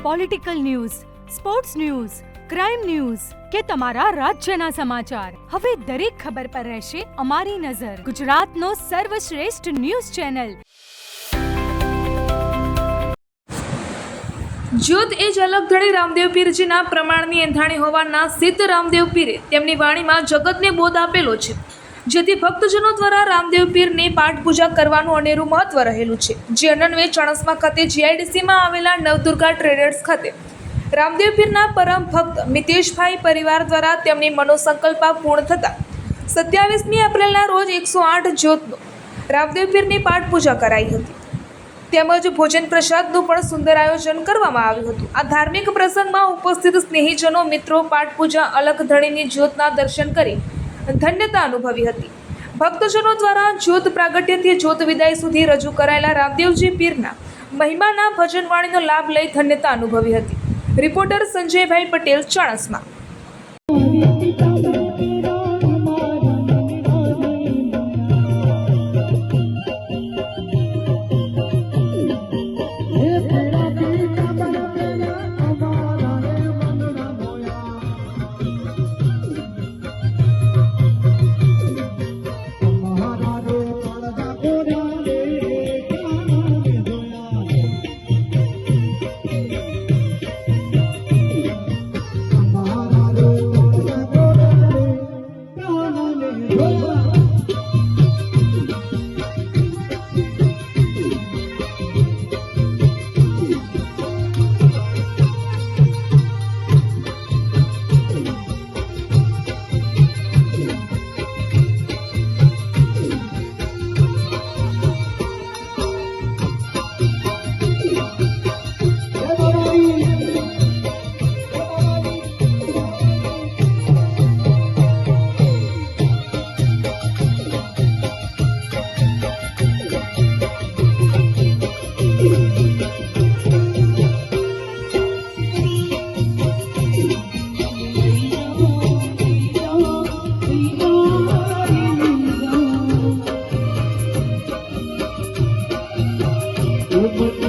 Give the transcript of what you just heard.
Political news, sports news, crime news કે તમારા રાજ્યના સમાચાર, હવે દરેક ખબર પર રહેશે અમારી નજર. ગુજરાતનો સર્વશ્રેષ્ઠ ન્યૂઝ ચેનલ. જ્યોત એ જ અલગ ધણી રામદેવ પીરજીના પ્રમાણની એંધાણી હોવાના સિદ્ધ રામદેવ પીરે તેમની વાણીમાં જગતને બોધ આપેલો છે, જેથી ભક્તજનો દ્વારા રામદેવ પીરની પાઠ પૂજા કરવાનું અનેરું મહત્વ રહેલું છે. જે અનન્વે ચાણસ્મા ખાતે જીઆઈડીસીમાં આવેલા નવદુર્ગા ટ્રેડર્સ ખાતે રામદેવ પીરના પરમ ભક્ત મિતેશભાઈ પરિવાર દ્વારા તેમની મનોસંકલ્પા પૂર્ણ થતાં 27મી એપ્રિલના રોજ 108 જ્યોતનો રામદેવ પીરની પાઠ પૂજા કરાઈ હતી. તેમજ ભોજન પ્રસાદનું પણ સુંદર આયોજન કરવામાં આવ્યું હતું. આ ધાર્મિક પ્રસંગમાં ઉપસ્થિત સ્નેહીજનો, મિત્રો પાઠ પૂજા અલગ ધણીની જ્યોતના દર્શન કરી ધન્યતા અનુભવી હતી. ભક્તજનો દ્વારા જ્યોત પ્રાગટ્યથી જ્યોત વિદાય સુધી રજૂ કરાયેલા રામદેવજી પીરના મહિમાના ભજનવાણીનો લાભ લઈ ધન્યતા અનુભવી હતી. Reporter Sanjaybhai Patel, Chanasma. Thank you.